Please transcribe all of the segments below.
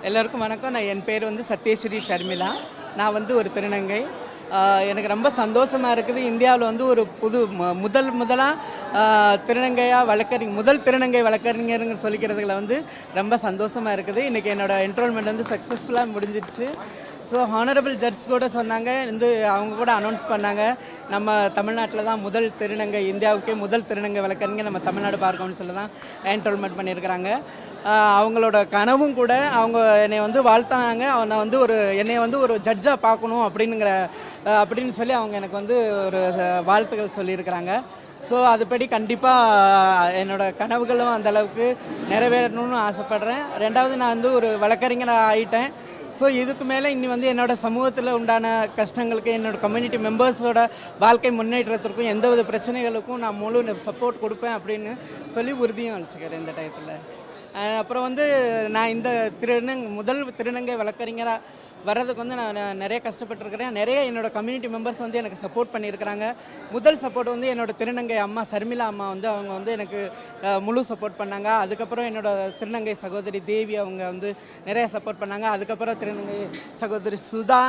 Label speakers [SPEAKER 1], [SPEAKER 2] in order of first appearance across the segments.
[SPEAKER 1] எல்லோருக்கும் வணக்கம். என் பேர் வந்து சத்யஸ்ரீ ஷர்மிளா. நான் வந்து ஒரு திருநங்கை. எனக்கு ரொம்ப சந்தோஷமாக இருக்குது. இந்தியாவில் வந்து ஒரு புது முதலாக முதல் திருநங்கை வழக்கறிஞருங்க சொல்லிக்கிறதுல வந்து ரொம்ப சந்தோஷமாக இருக்குது. இன்றைக்கி என்னோடய என்ரோல்மெண்ட் வந்து சக்ஸஸ்ஃபுல்லாக முடிஞ்சிருச்சு. ஸோ ஹானரபிள் ஜட்ஜ் கூட சொன்னாங்க, அவங்க கூட அனௌன்ஸ் பண்ணாங்க, நம்ம தமிழ்நாட்டில் தான் முதல் திருநங்கை, இந்தியாவுக்கே முதல் திருநங்கை வழக்கறிஞர் நம்ம தமிழ்நாடு பார் கவுன்சிலில் தான் என்ரோல்மெண்ட் பண்ணியிருக்கிறாங்க. அவங்களோட கனவும் கூட அவங்க என்னை வந்து வாழ்த்தானாங்க. நான் வந்து என்னை வந்து ஒரு ஜட்ஜாக பார்க்கணும் அப்படின்னு சொல்லி அவங்க எனக்கு வந்து ஒரு வாழ்த்துக்கள் சொல்லியிருக்கிறாங்க. ஸோ அதுபடி கண்டிப்பாக என்னோடய கனவுகளும் அந்தளவுக்கு நிறைவேறணும்னு ஆசைப்பட்றேன். ரெண்டாவது, நான் வந்து ஒரு வழக்கறிஞராக ஆகிட்டேன். ஸோ இதுக்கு மேலே இன்னி வந்து என்னோடய சமூகத்தில் உண்டான கஷ்டங்களுக்கு, என்னோடய கம்யூனிட்டி மெம்பர்ஸோட வாழ்க்கை முன்னேற்றத்திற்கும் எந்தவித பிரச்சனைகளுக்கும் நான் முழு சப்போர்ட் கொடுப்பேன் அப்படின்னு சொல்லி உறுதியும் அளிச்சுக்கிறேன் இந்த டயத்தில். அப்புறம் வந்து நான் இந்த முதல் திருநங்கை வழக்கறிஞராக வர்றதுக்கு வந்து நான் நிறைய கஷ்டப்பட்டுருக்கிறேன். நிறைய என்னோடய கம்யூனிட்டி மெம்பர்ஸ் வந்து எனக்கு சப்போர்ட் பண்ணியிருக்கிறாங்க. முதல் சப்போர்ட் வந்து என்னோடய திருநங்கை அம்மா ஷர்மிளா அம்மா வந்து அவங்க வந்து எனக்கு முழு சப்போர்ட் பண்ணாங்க. அதுக்கப்புறம் என்னோடய திருநங்கை சகோதரி தேவி அவங்க வந்து நிறைய சப்போர்ட் பண்ணாங்க. அதுக்கப்புறம் திருநங்கை சகோதரி சுதா,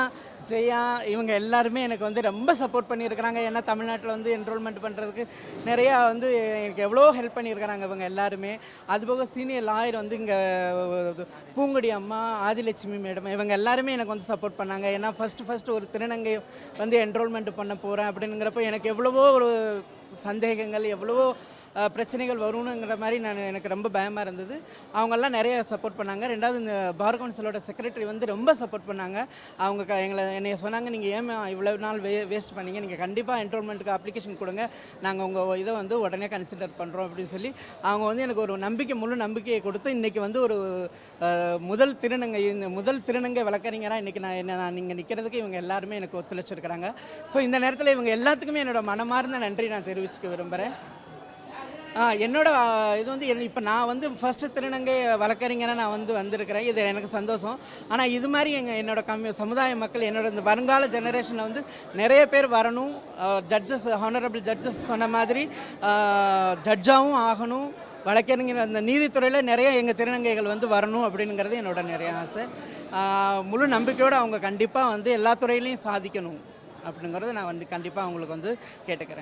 [SPEAKER 1] ஜெயா, இவங்க எல்லாருமே எனக்கு வந்து ரொம்ப சப்போர்ட் பண்ணியிருக்கிறாங்க. ஏன்னா தமிழ்நாட்டில் வந்து என்ரோல்மெண்ட் பண்ணுறதுக்கு நிறையா வந்து எனக்கு எவ்வளோ ஹெல்ப் பண்ணியிருக்கிறாங்க இவங்க எல்லாருமே. அதுபோக சீனியர் லாயர் வந்து இங்கே பூங்குடி அம்மா, ஆதிலட்சுமி மேடம், இவங்க எல்லாருமே எனக்கு வந்து சப்போர்ட் பண்ணாங்க. ஏன்னா ஃபஸ்ட்டு ஒரு திருநங்கை வந்து என்ரோல்மெண்ட் பண்ண போகிறேன் அப்படிங்கிறப்ப எனக்கு எவ்வளவோ ஒரு சந்தேகங்கள், எவ்வளவோ பிரச்சனைகள் வரும்னுங்கிற மாதிரி எனக்கு ரொம்ப பயமாக இருந்தது. அவங்கெல்லாம் நிறைய சப்போர்ட் பண்ணாங்க. ரெண்டாவது, இந்த பார் கவுன்சிலோட செக்ரட்டரி வந்து ரொம்ப சப்போர்ட் பண்ணாங்க. அவங்க என்னை சொன்னாங்க, நீங்கள் ஏன் இவ்வளோ நாள் வேஸ்ட் பண்ணீங்க, நீங்கள் கண்டிப்பாக என்ரோல்மெண்ட்டுக்கு அப்ளிகேஷன் கொடுங்க, நாங்கள் உங்கள் இதை வந்து உடனே கன்சிடர் பண்ணுறோம் அப்படின்னு சொல்லி அவங்க வந்து எனக்கு ஒரு முழு நம்பிக்கையை கொடுத்து இன்றைக்கி வந்து ஒரு முதல் திருநங்கை வழக்கறிஞராக இன்றைக்கி நான் இங்கே நிற்கிறதுக்கு இவங்க எல்லாருமே எனக்கு ஒத்துழைச்சிருக்கிறாங்க. ஸோ இந்த நேரத்தில் இவங்க எல்லாத்துக்குமே என்னோடய மனமார்ந்த நன்றி நான் தெரிவிச்சுக்க விரும்புகிறேன். என்னோட இது வந்து இப்போ நான் வந்து ஃபஸ்ட்டு திருநங்கை வழக்கறிஞராக நான் வந்திருக்கிறேன். இது எனக்கு சந்தோஷம். ஆனால் இது மாதிரி என்னோடய சமுதாய மக்கள், என்னோட இந்த வருங்கால ஜெனரேஷனில் வந்து நிறைய பேர் வரணும். ஹானரபிள் ஜட்ஜஸ் சொன்ன மாதிரி ஜட்ஜாகவும் ஆகணும். வழக்கறிஞர் அந்த நீதித்துறையில் நிறைய எங்கள் திருநங்கைகள் வந்து வரணும் அப்படிங்கிறது என்னோட நிறைய ஆசை. முழு நம்பிக்கையோடு அவங்க கண்டிப்பாக வந்து எல்லா துறையிலையும் சாதிக்கணும் அப்படிங்கிறத நான் வந்து கண்டிப்பாக அவங்களுக்கு வந்து கேட்டுக்கிறேன்.